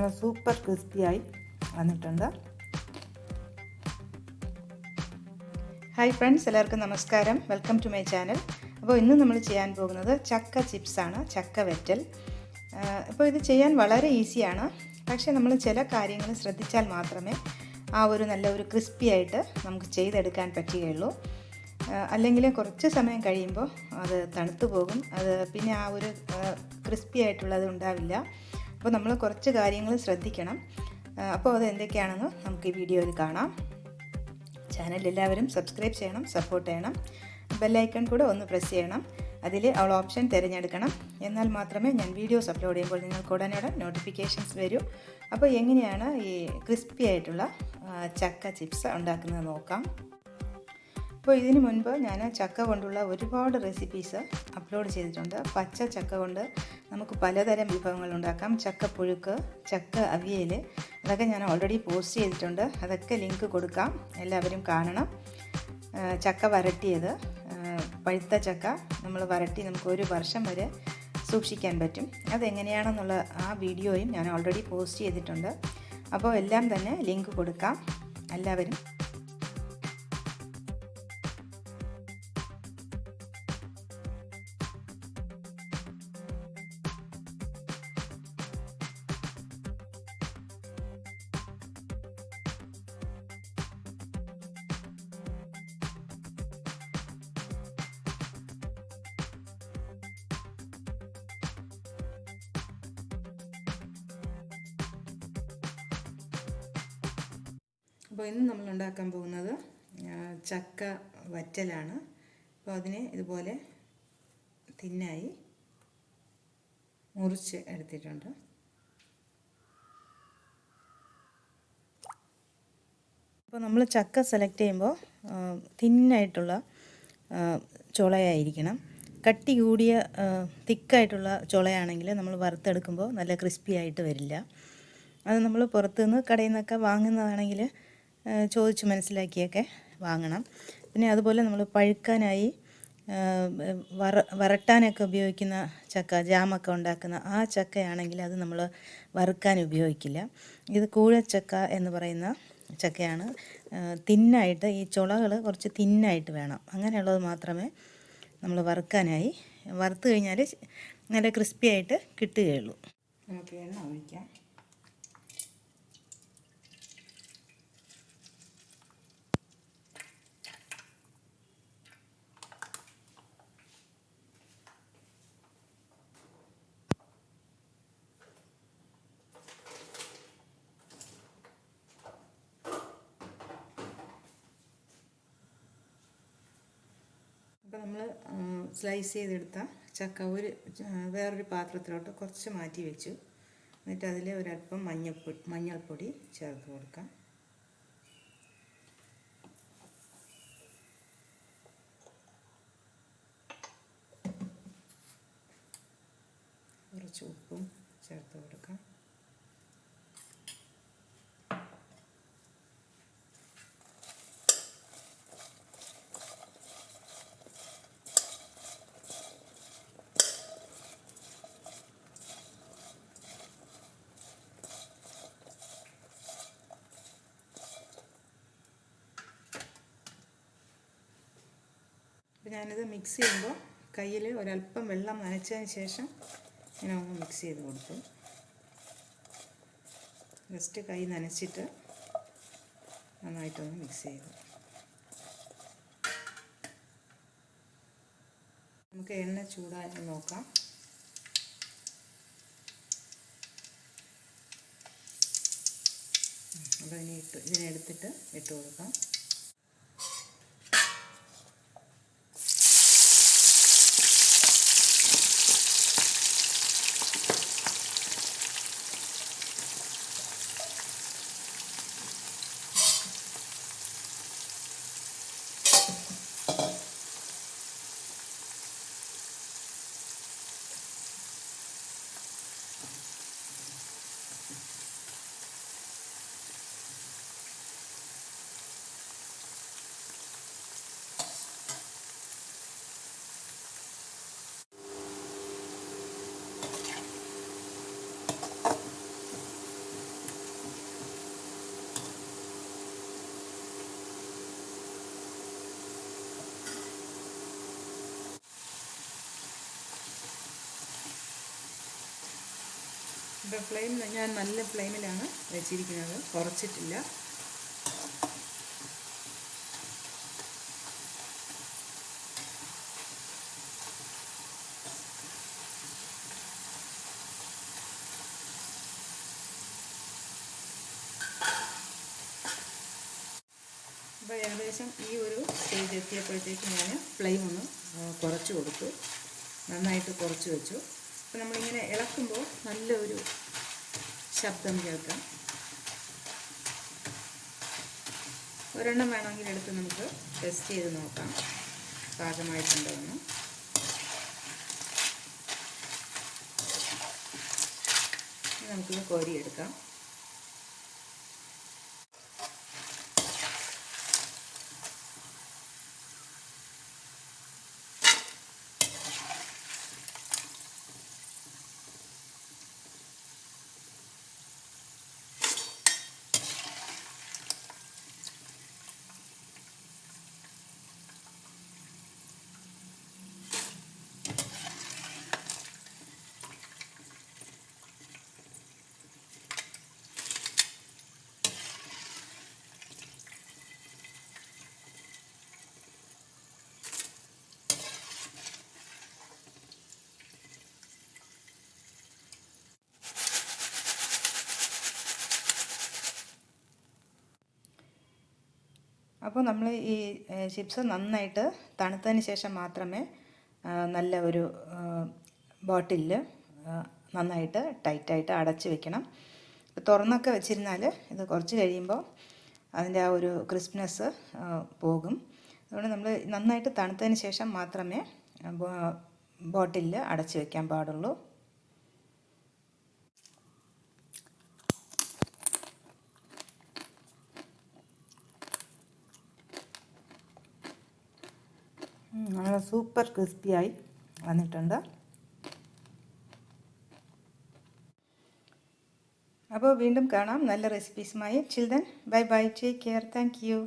നല്ല സൂപ്പർ ക്രിസ്പിയായി വന്നിട്ടുണ്ട്. Hi friends, എല്ലാവർക്കും നമസ്കാരം. Welcome to my channel. അപ്പോൾ ഇന്ന് നമ്മൾ ചെയ്യാൻ പോകുന്നത് ചക്ക ചിപ്സാണ്, ചക്ക വറ്റൽ. അപ്പോൾ ഇത് ചെയ്യാൻ വളരെ ഈസിയാണ്. പക്ഷേ നമ്മൾ ചില കാര്യങ്ങൾ ശ്രദ്ധിച്ചാൽ മാത്രമേ ആ ഒരു നല്ല ഒരു ക്രിസ്പി ആയിട്ട് നമുക്ക് ചെയ്തെടുക്കാൻ പറ്റുകയുള്ളൂ. അല്ലെങ്കിൽ കുറച്ച് സമയം കഴിയുമ്പോൾ അത് തണുത്തു പോകും. അത് പിന്നെ ആ ഒരു ക്രിസ്പി ആയിട്ടുള്ളത് ഉണ്ടാവില്ല. അപ്പോൾ നമ്മൾ കുറച്ച് കാര്യങ്ങൾ ശ്രദ്ധിക്കണം. അപ്പോൾ അത് എന്തൊക്കെയാണെന്ന് നമുക്ക് ഈ വീഡിയോയിൽ കാണാം. ചാനൽ എല്ലാവരും സബ്സ്ക്രൈബ് ചെയ്യണം, സപ്പോർട്ട് ചെയ്യണം. ബെല്ലൈക്കൺ കൂടെ ഒന്ന് പ്രസ് ചെയ്യണം. അതിൽ ഓൾ ഓപ്ഷൻ തിരഞ്ഞെടുക്കണം. എന്നാൽ മാത്രമേ ഞാൻ വീഡിയോസ് അപ്ലോഡ് ചെയ്യുമ്പോൾ നിങ്ങൾക്ക് ഉടനെ നോട്ടിഫിക്കേഷൻസ് വരൂ. അപ്പോൾ എങ്ങനെയാണ് ഈ ക്രിസ്പി ആയിട്ടുള്ള ചക്ക ചിപ്സ് ഉണ്ടാക്കുന്നത് നോക്കാം. അപ്പോൾ ഇതിനു മുൻപ് ഞാൻ ചക്ക കൊണ്ടുള്ള ഒരുപാട് റെസിപ്പീസ് അപ്ലോഡ് ചെയ്തിട്ടുണ്ട്. പച്ച ചക്ക കൊണ്ട് നമുക്ക് പലതരം വിഭവങ്ങൾ ഉണ്ടാക്കാം. ചക്കപ്പുഴുക്ക്, ചക്ക അവിയൽ, അതൊക്കെ ഞാൻ ഓൾറെഡി പോസ്റ്റ് ചെയ്തിട്ടുണ്ട്. അതൊക്കെ ലിങ്ക് കൊടുക്കാം, എല്ലാവരും കാണണം. ചക്ക വരട്ടിയത്, പഴുത്ത ചക്ക നമ്മൾ വരട്ടി നമുക്ക് 1 വർഷം വരെ സൂക്ഷിക്കാൻ പറ്റും. അതെങ്ങനെയാണെന്നുള്ള ആ വീഡിയോയും ഞാൻ ഓൾറെഡി പോസ്റ്റ് ചെയ്തിട്ടുണ്ട്. അപ്പോൾ എല്ലാം തന്നെ ലിങ്ക് കൊടുക്കാം, എല്ലാവരും. അപ്പോൾ ഇന്ന് നമ്മൾ ഉണ്ടാക്കാൻ പോകുന്നത് ചക്ക വറ്റലാണ്. അപ്പോൾ അതിനെ ഇതുപോലെ തിന്നായി മുറിച്ച് എടുത്തിട്ടുണ്ട്. അപ്പോൾ നമ്മൾ ചക്ക സെലക്ട് ചെയ്യുമ്പോൾ തിന്നായിട്ടുള്ള ചുളയായിരിക്കണം. കട്ടി കൂടിയ തിക്കായിട്ടുള്ള ചുളയാണെങ്കിൽ നമ്മൾ വറുത്തെടുക്കുമ്പോൾ നല്ല ക്രിസ്പി ആയിട്ട് വരില്ല. അത് നമ്മൾ പുറത്തുനിന്ന് കടയിൽ നിന്നൊക്കെ വാങ്ങുന്നതാണെങ്കിൽ ചോദിച്ച് മനസ്സിലാക്കിയൊക്കെ വാങ്ങണം. പിന്നെ അതുപോലെ നമ്മൾ പഴുക്കാനായി വരട്ടാനൊക്കെ ഉപയോഗിക്കുന്ന ചക്ക, ജാമൊക്കെ ഉണ്ടാക്കുന്ന ആ ചക്കയാണെങ്കിൽ അത് നമ്മൾ വറുക്കാൻ ഉപയോഗിക്കില്ല. ഇത് കൂഴച്ചക്ക എന്ന് പറയുന്ന ചക്കയാണ്. തിന്നായിട്ട് ഈ ചുളകൾ കുറച്ച് തിന്നായിട്ട് വേണം. അങ്ങനെയുള്ളത് മാത്രമേ നമ്മൾ വറുക്കാനായി. വറുത്ത് കഴിഞ്ഞാൽ നല്ല ക്രിസ്പി ആയിട്ട് കിട്ടുകയുള്ളൂ. നമുക്ക് എണ്ണ ഒഴിക്കാം. അപ്പോൾ നമ്മൾ സ്ലൈസ് ചെയ്തെടുത്ത ചക്ക വേറൊരു പാത്രത്തിലോട്ട് കുറച്ച് മാറ്റി വെച്ചു. എന്നിട്ട് അതിൽ ഒരല്പം മഞ്ഞൾപ്പൊടി ചേർത്ത് കൊടുക്കാം. കുറച്ച് ഉപ്പും ചേർത്ത് കൊടുക്കാം. അപ്പോൾ ഞാനിത് മിക്സ് ചെയ്യുമ്പോൾ കയ്യിൽ ഒരല്പം വെള്ളം നനച്ചതിന് ശേഷം ഇങ്ങനെ ഒന്ന് മിക്സ് ചെയ്ത് കൊടുത്തു. ജസ്റ്റ് കൈ നനച്ചിട്ട് നന്നായിട്ടൊന്ന് മിക്സ് ചെയ്തു. നമുക്ക് എണ്ണ ചൂടായി നോക്കാം. അപ്പോൾ ഇതിനെടുത്തിട്ട് ഇട്ട് കൊടുക്കാം. ഇപ്പോൾ ഫ്ലെയിം ഞാൻ നല്ല ഫ്ലെയിമിലാണ് വെച്ചിരിക്കുന്നത്, കുറച്ചിട്ടില്ല. അപ്പോൾ ഏകദേശം ഈ ഒരു സ്റ്റേജ് എത്തിയപ്പോഴത്തേക്ക് ഞാൻ ഫ്ലെയിം ഒന്ന് കുറച്ച് കൊടുത്തു, നന്നായിട്ട് കുറച്ച് വെച്ചു. അപ്പോൾ നമ്മളിങ്ങനെ ഇളക്കുമ്പോൾ നല്ലൊരു ശബ്ദം കേൾക്കാം. ഒരെണ്ണം വേണമെങ്കിൽ എടുത്ത് നമുക്ക് ടെസ്റ്റ് ചെയ്ത് നോക്കാം പാകമായിട്ടുണ്ടോ എന്ന്. നമുക്കിത് കോരിയെടുക്കാം. അപ്പോൾ നമ്മൾ ഈ ചിപ്സ് നന്നായിട്ട് തണുത്തതിന് ശേഷം മാത്രമേ നല്ല ഒരു ബോട്ടിലിൽ നന്നായിട്ട് ടൈറ്റായിട്ട് അടച്ച് വെക്കണം. തുറന്നൊക്കെ വെച്ചിരുന്നാൽ ഇത് കുറച്ച് കഴിയുമ്പോൾ അതിൻ്റെ ആ ഒരു ക്രിസ്പ്നെസ് പോകും. അതുകൊണ്ട് നമ്മൾ നന്നായിട്ട് തണുത്തതിന് ശേഷം മാത്രമേ ബോട്ടിലിൽ അടച്ച് വെക്കാൻ പാടുള്ളൂ. നല്ല സൂപ്പർ ക്രിസ്പിയായി വന്നിട്ടുണ്ട്. അപ്പോൾ വീണ്ടും കാണാം നല്ല റെസിപ്പീസുമായി. Children, bye bye, take care, thank U.